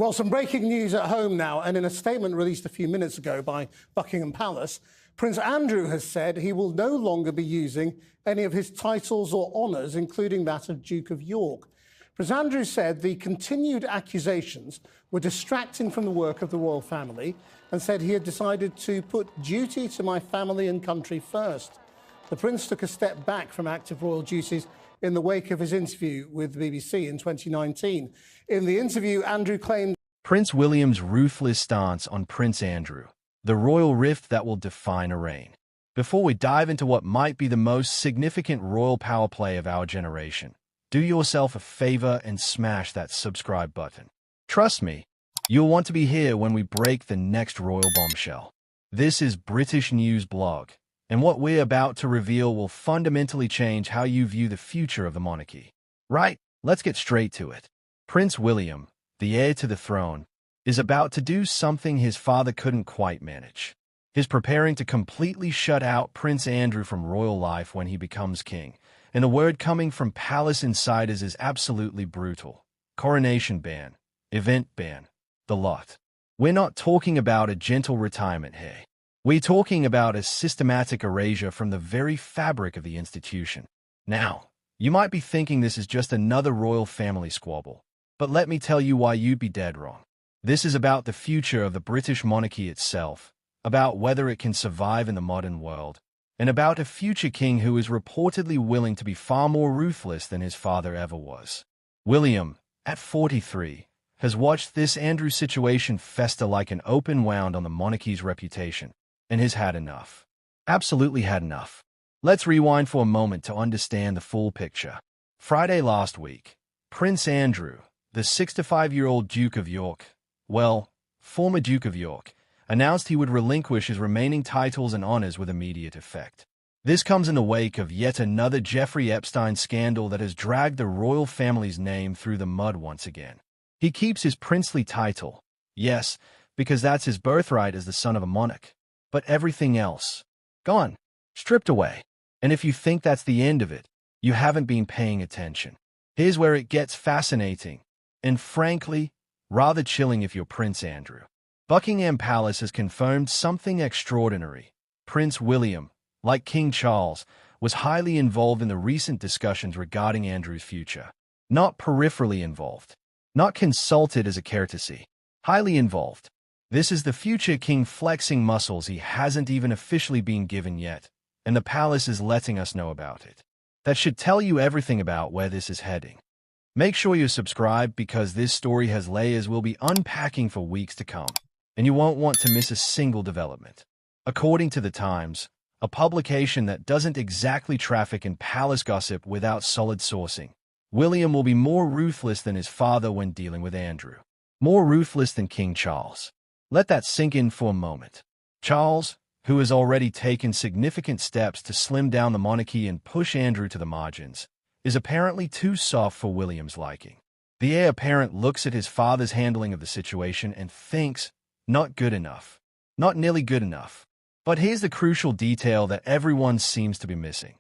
Well, some breaking news at home now, and in a statement released a few minutes ago by Buckingham Palace, Prince Andrew has said he will no longer be using any of his titles or honours, including that of Duke of York. Prince Andrew said the continued accusations were distracting from the work of the royal family and said he had decided to put duty to my family and country first. The Prince took a step back from active royal duties in the wake of his interview with the BBC in 2019. In the interview, Andrew claimed Prince William's ruthless stance on Prince Andrew, the royal rift that will define a reign. Before we dive into what might be the most significant royal power play of our generation, do yourself a favor and smash that subscribe button. Trust me, you'll want to be here when we break the next royal bombshell. This is British News Blog, and what we're about to reveal will fundamentally change how you view the future of the monarchy. Right, let's get straight to it. Prince William, the heir to the throne, is about to do something his father couldn't quite manage. He's preparing to completely shut out Prince Andrew from royal life when he becomes king, and the word coming from palace insiders is absolutely brutal. Coronation ban, event ban, the lot. We're not talking about a gentle retirement here. We're talking about a systematic erasure from the very fabric of the institution. Now, you might be thinking this is just another royal family squabble, but let me tell you why you'd be dead wrong. This is about the future of the British monarchy itself, about whether it can survive in the modern world, and about a future king who is reportedly willing to be far more ruthless than his father ever was. William, at 43, has watched this Andrew situation fester like an open wound on the monarchy's reputation, and has had enough. Absolutely had enough. Let's rewind for a moment to understand the full picture. Friday last week, Prince Andrew, the 65-year-old Duke of York, former Duke of York, announced he would relinquish his remaining titles and honors with immediate effect. This comes in the wake of yet another Jeffrey Epstein scandal that has dragged the royal family's name through the mud once again. He keeps his princely title, yes, because that's his birthright as the son of a monarch, but everything else, gone, stripped away. And if you think that's the end of it, you haven't been paying attention. Here's where it gets fascinating, and frankly, rather chilling if you're Prince Andrew. Buckingham Palace has confirmed something extraordinary. Prince William, like King Charles, was highly involved in the recent discussions regarding Andrew's future. Not peripherally involved. Not consulted as a courtesy. Highly involved. This is the future king flexing muscles he hasn't even officially been given yet, and the palace is letting us know about it. That should tell you everything about where this is heading. Make sure you subscribe because this story has layers we'll be unpacking for weeks to come, and you won't want to miss a single development. According to The Times, a publication that doesn't exactly traffic in palace gossip without solid sourcing, William will be more ruthless than his father when dealing with Andrew. More ruthless than King Charles. Let that sink in for a moment. Charles, who has already taken significant steps to slim down the monarchy and push Andrew to the margins, is apparently too soft for William's liking. The heir apparent looks at his father's handling of the situation and thinks, not good enough. Not nearly good enough. But here's the crucial detail that everyone seems to be missing.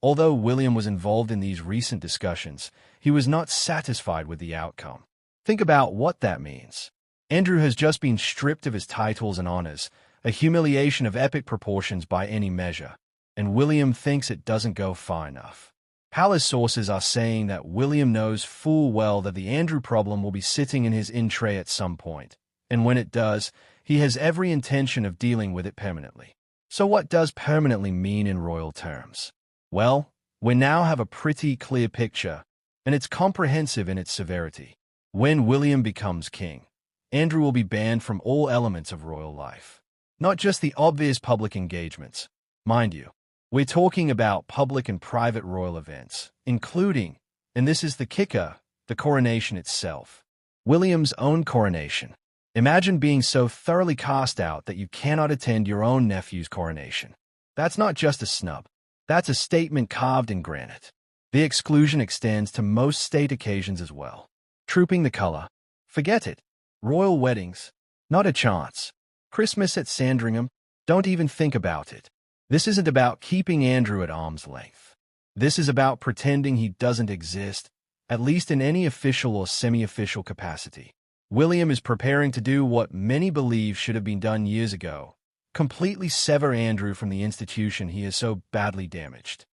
Although William was involved in these recent discussions, he was not satisfied with the outcome. Think about what that means. Andrew has just been stripped of his titles and honors, a humiliation of epic proportions by any measure, and William thinks it doesn't go far enough. Palace sources are saying that William knows full well that the Andrew problem will be sitting in his in tray at some point, and when it does, he has every intention of dealing with it permanently. So what does permanently mean in royal terms? Well, we now have a pretty clear picture, and it's comprehensive in its severity. When William becomes king, Andrew will be banned from all elements of royal life. Not just the obvious public engagements. Mind you, we're talking about public and private royal events, including, and this is the kicker, the coronation itself. William's own coronation. Imagine being so thoroughly cast out that you cannot attend your own nephew's coronation. That's not just a snub. That's a statement carved in granite. The exclusion extends to most state occasions as well. Trooping the color. Forget it. Royal weddings. Not a chance. Christmas at Sandringham. Don't even think about it. This isn't about keeping Andrew at arm's length. This is about pretending he doesn't exist, at least in any official or semi-official capacity. William is preparing to do what many believe should have been done years ago: completely sever Andrew from the institution he has so badly damaged.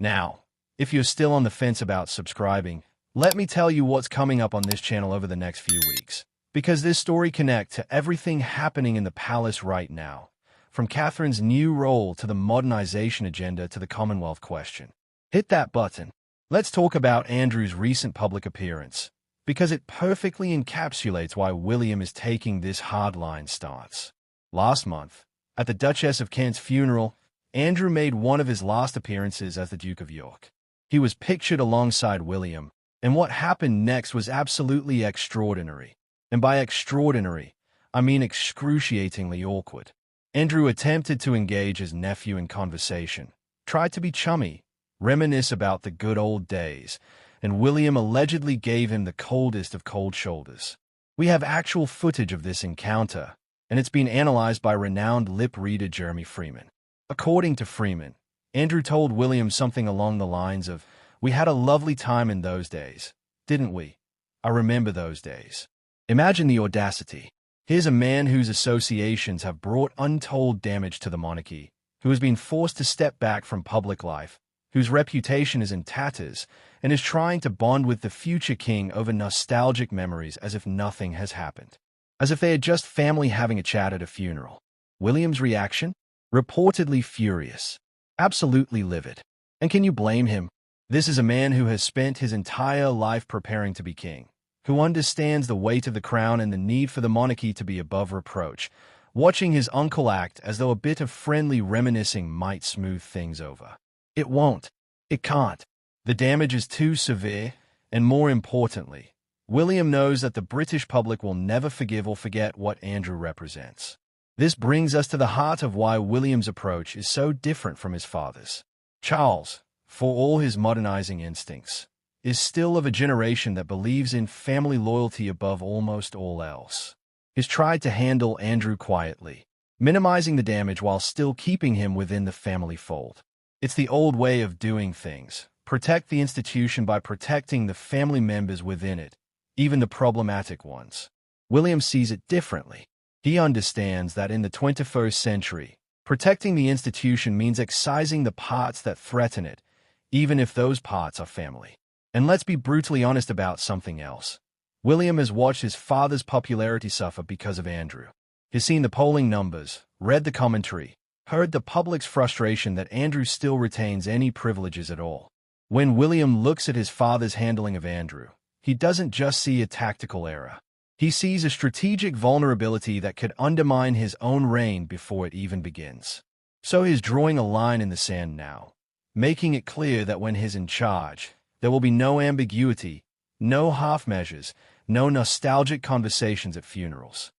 Now, if you're still on the fence about subscribing, let me tell you what's coming up on this channel over the next few weeks, because this story connects to everything happening in the palace right now, from Catherine's new role to the modernization agenda to the Commonwealth question. Hit that button. Let's talk about Andrew's recent public appearance, because it perfectly encapsulates why William is taking this hardline stance. Last month, at the Duchess of Kent's funeral, Andrew made one of his last appearances as the Duke of York. He was pictured alongside William, and what happened next was absolutely extraordinary. And by extraordinary, I mean excruciatingly awkward. Andrew attempted to engage his nephew in conversation, tried to be chummy, reminisce about the good old days, and William allegedly gave him the coldest of cold shoulders. We have actual footage of this encounter, and it's been analyzed by renowned lip reader Jeremy Freeman. According to Freeman, Andrew told William something along the lines of, "We had a lovely time in those days, didn't we? I remember those days." Imagine the audacity. Here's a man whose associations have brought untold damage to the monarchy, who has been forced to step back from public life, whose reputation is in tatters, and is trying to bond with the future king over nostalgic memories as if nothing has happened. As if they had just family having a chat at a funeral. William's reaction? Reportedly furious. Absolutely livid. And can you blame him? This is a man who has spent his entire life preparing to be king, who understands the weight of the crown and the need for the monarchy to be above reproach, watching his uncle act as though a bit of friendly reminiscing might smooth things over. It won't. It can't. The damage is too severe, and more importantly, William knows that the British public will never forgive or forget what Andrew represents. This brings us to the heart of why William's approach is so different from his father's. Charles, for all his modernizing instincts, is still of a generation that believes in family loyalty above almost all else. He's tried to handle Andrew quietly, minimizing the damage while still keeping him within the family fold. It's the old way of doing things. Protect the institution by protecting the family members within it, even the problematic ones. William sees it differently. He understands that in the 21st century, protecting the institution means excising the parts that threaten it, even if those parts are family. And let's be brutally honest about something else. William has watched his father's popularity suffer because of Andrew. He's seen the polling numbers, read the commentary, heard the public's frustration that Andrew still retains any privileges at all. When William looks at his father's handling of Andrew, he doesn't just see a tactical error. He sees a strategic vulnerability that could undermine his own reign before it even begins. So he's drawing a line in the sand now, making it clear that when he's in charge, there will be no ambiguity, no half measures, no nostalgic conversations at funerals.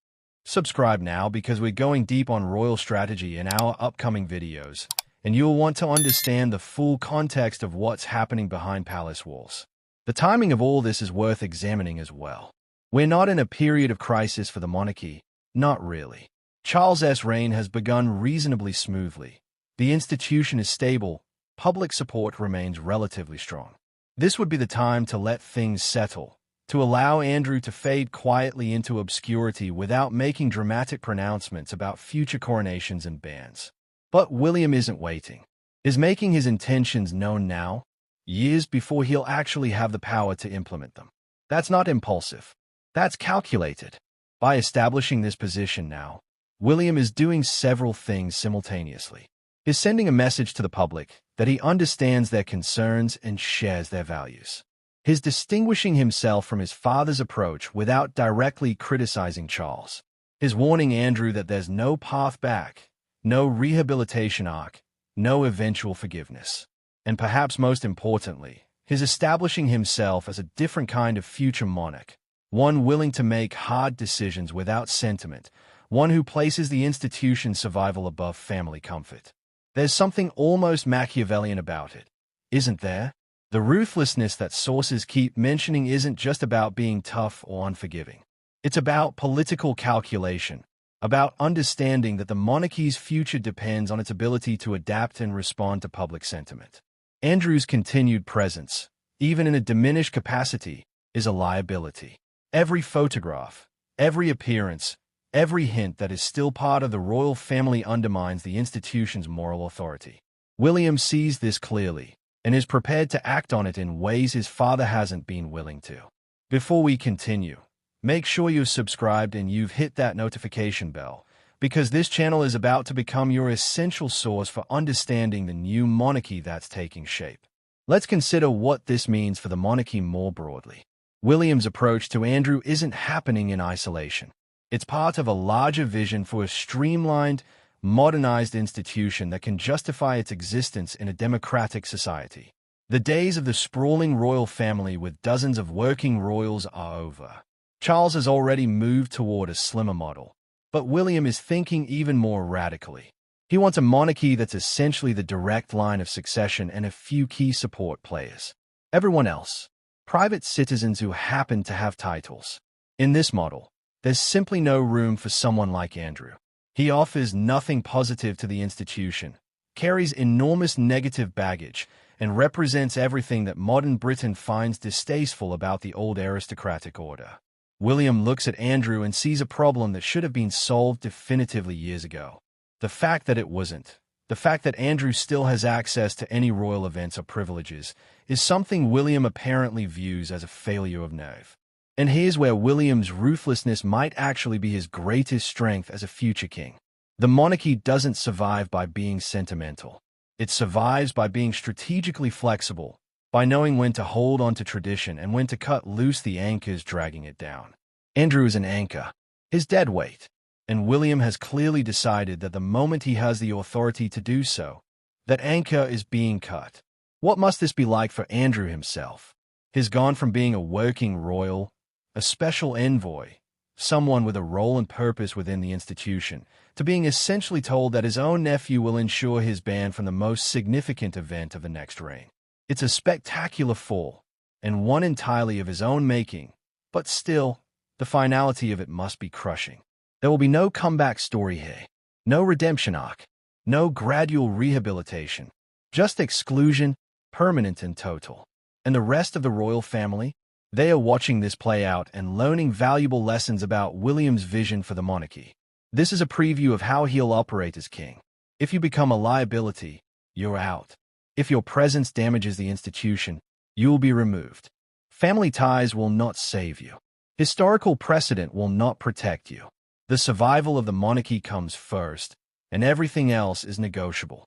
Subscribe now because we're going deep on royal strategy in our upcoming videos, and you'll want to understand the full context of what's happening behind palace walls. The timing of all this is worth examining as well. We're not in a period of crisis for the monarchy, not really. Charles's reign has begun reasonably smoothly. The institution is stable, public support remains relatively strong. This would be the time to let things settle, to allow Andrew to fade quietly into obscurity without making dramatic pronouncements about future coronations and bans. But William isn't waiting. Is making his intentions known now, years before he'll actually have the power to implement them. That's not impulsive. That's calculated. By establishing this position now, William is doing several things simultaneously. He's sending a message to the public that he understands their concerns and shares their values. He's distinguishing himself from his father's approach without directly criticizing Charles. He's warning Andrew that there's no path back, no rehabilitation arc, no eventual forgiveness. And perhaps most importantly, he's establishing himself as a different kind of future monarch. One willing to make hard decisions without sentiment, one who places the institution's survival above family comfort. There's something almost Machiavellian about it, isn't there? The ruthlessness that sources keep mentioning isn't just about being tough or unforgiving. It's about political calculation, about understanding that the monarchy's future depends on its ability to adapt and respond to public sentiment. Andrew's continued presence, even in a diminished capacity, is a liability. Every photograph, Every appearance, every hint that is still part of the royal family undermines the institution's moral authority. William sees this clearly and is prepared to act on it in ways his father hasn't been willing to. Before we continue, make sure you're subscribed and you've hit that notification bell, because this channel is about to become your essential source for understanding the new monarchy that's taking shape. Let's consider what this means for the monarchy more broadly. William's approach to Andrew isn't happening in isolation. It's part of a larger vision for a streamlined, modernized institution that can justify its existence in a democratic society. The days of the sprawling royal family with dozens of working royals are over. Charles has already moved toward a slimmer model, but William is thinking even more radically. He wants a monarchy that's essentially the direct line of succession and a few key support players. Everyone else, private citizens who happen to have titles. In this model, there's simply no room for someone like Andrew. He offers nothing positive to the institution, carries enormous negative baggage, and represents everything that modern Britain finds distasteful about the old aristocratic order. William looks at Andrew and sees a problem that should have been solved definitively years ago. The fact that it wasn't, the fact that Andrew still has access to any royal events or privileges, is something William apparently views as a failure of nerve. And here's where William's ruthlessness might actually be his greatest strength as a future king. The monarchy doesn't survive by being sentimental. It survives by being strategically flexible, by knowing when to hold on to tradition and when to cut loose the anchors dragging it down. Andrew is an anchor, his dead weight, and William has clearly decided that the moment he has the authority to do so, that anchor is being cut. What must this be like for Andrew himself? He's gone from being a working royal, a special envoy, someone with a role and purpose within the institution, to being essentially told that his own nephew will ensure his ban from the most significant event of the next reign. It's a spectacular fall, and one entirely of his own making, but still, the finality of it must be crushing. There will be no comeback story here, no redemption arc, no gradual rehabilitation, just exclusion, permanent and total. And the rest of the royal family? They are watching this play out and learning valuable lessons about William's vision for the monarchy. This is a preview of how he'll operate as king. If you become a liability, you're out. If your presence damages the institution, you will be removed. Family ties will not save you. Historical precedent will not protect you. The survival of the monarchy comes first, and everything else is negotiable.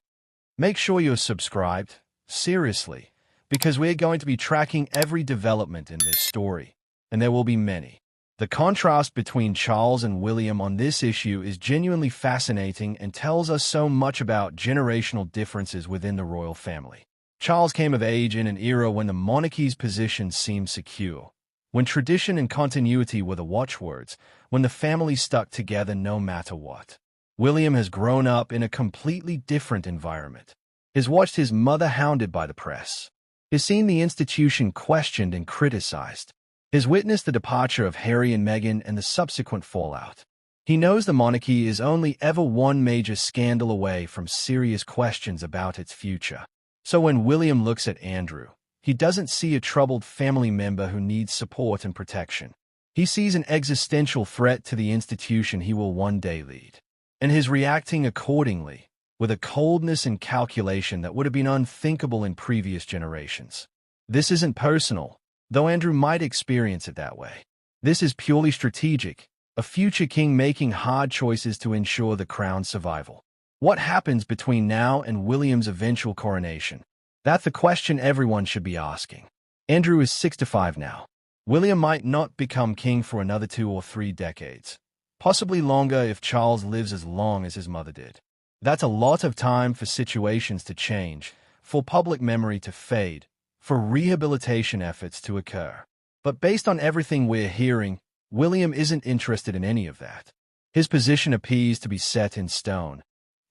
Make sure you're subscribed, seriously, because we're going to be tracking every development in this story, and there will be many. The contrast between Charles and William on this issue is genuinely fascinating and tells us so much about generational differences within the royal family. Charles came of age in an era when the monarchy's position seemed secure, when tradition and continuity were the watchwords, when the family stuck together no matter what. William has grown up in a completely different environment. He's watched his mother hounded by the press. He's seen the institution questioned and criticized. He's witnessed the departure of Harry and Meghan and the subsequent fallout. He knows the monarchy is only ever one major scandal away from serious questions about its future. So when William looks at Andrew, he doesn't see a troubled family member who needs support and protection. He sees an existential threat to the institution he will one day lead. And he's reacting accordingly, with a coldness and calculation that would have been unthinkable in previous generations. This isn't personal, though Andrew might experience it that way. This is purely strategic, a future king making hard choices to ensure the crown's survival. What happens between now and William's eventual coronation? That's the question everyone should be asking. Andrew is 65 now. William might not become king for another 2 or 3 decades, possibly longer if Charles lives as long as his mother did. That's a lot of time for situations to change, for public memory to fade, for rehabilitation efforts to occur. But based on everything we're hearing, William isn't interested in any of that. His position appears to be set in stone.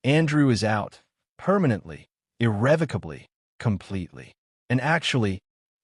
Andrew is out, permanently, irrevocably, completely. And actually,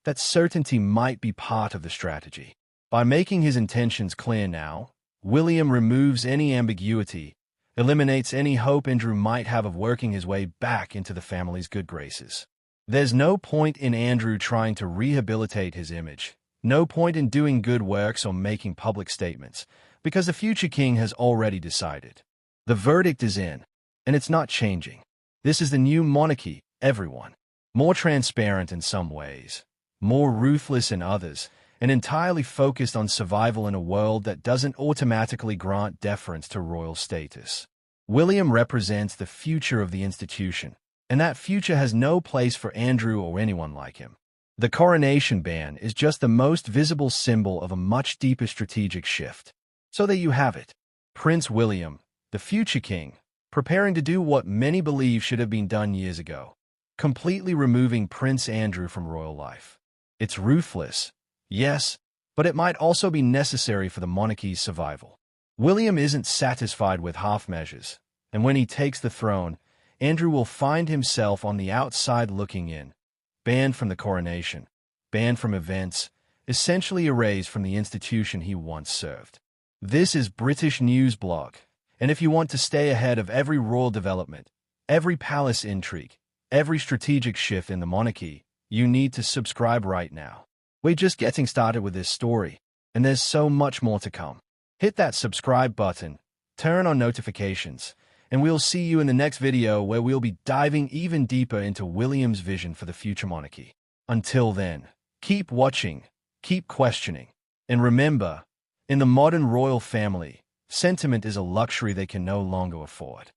that certainty might be part of the strategy. By making his intentions clear now, William removes any ambiguity, eliminates any hope Andrew might have of working his way back into the family's good graces. There's no point in Andrew trying to rehabilitate his image. No point in doing good works or making public statements, because the future king has already decided. The verdict is in, and it's not changing. This is the new monarchy, everyone. More transparent in some ways, more ruthless in others, and entirely focused on survival in a world that doesn't automatically grant deference to royal status. William represents the future of the institution, and that future has no place for Andrew or anyone like him. The coronation ban is just the most visible symbol of a much deeper strategic shift. So there you have it. Prince William, the future king, preparing to do what many believe should have been done years ago, completely removing Prince Andrew from royal life. It's ruthless, yes, but it might also be necessary for the monarchy's survival. William isn't satisfied with half measures, and when he takes the throne, Andrew will find himself on the outside looking in, banned from the coronation, banned from events, essentially erased from the institution he once served. This is British News Blog, and if you want to stay ahead of every royal development, every palace intrigue, every strategic shift in the monarchy, you need to subscribe right now. We're just getting started with this story, and there's so much more to come. Hit that subscribe button, turn on notifications, and we'll see you in the next video where we'll be diving even deeper into William's vision for the future monarchy. Until then, keep watching, keep questioning, and remember, in the modern royal family, sentiment is a luxury they can no longer afford.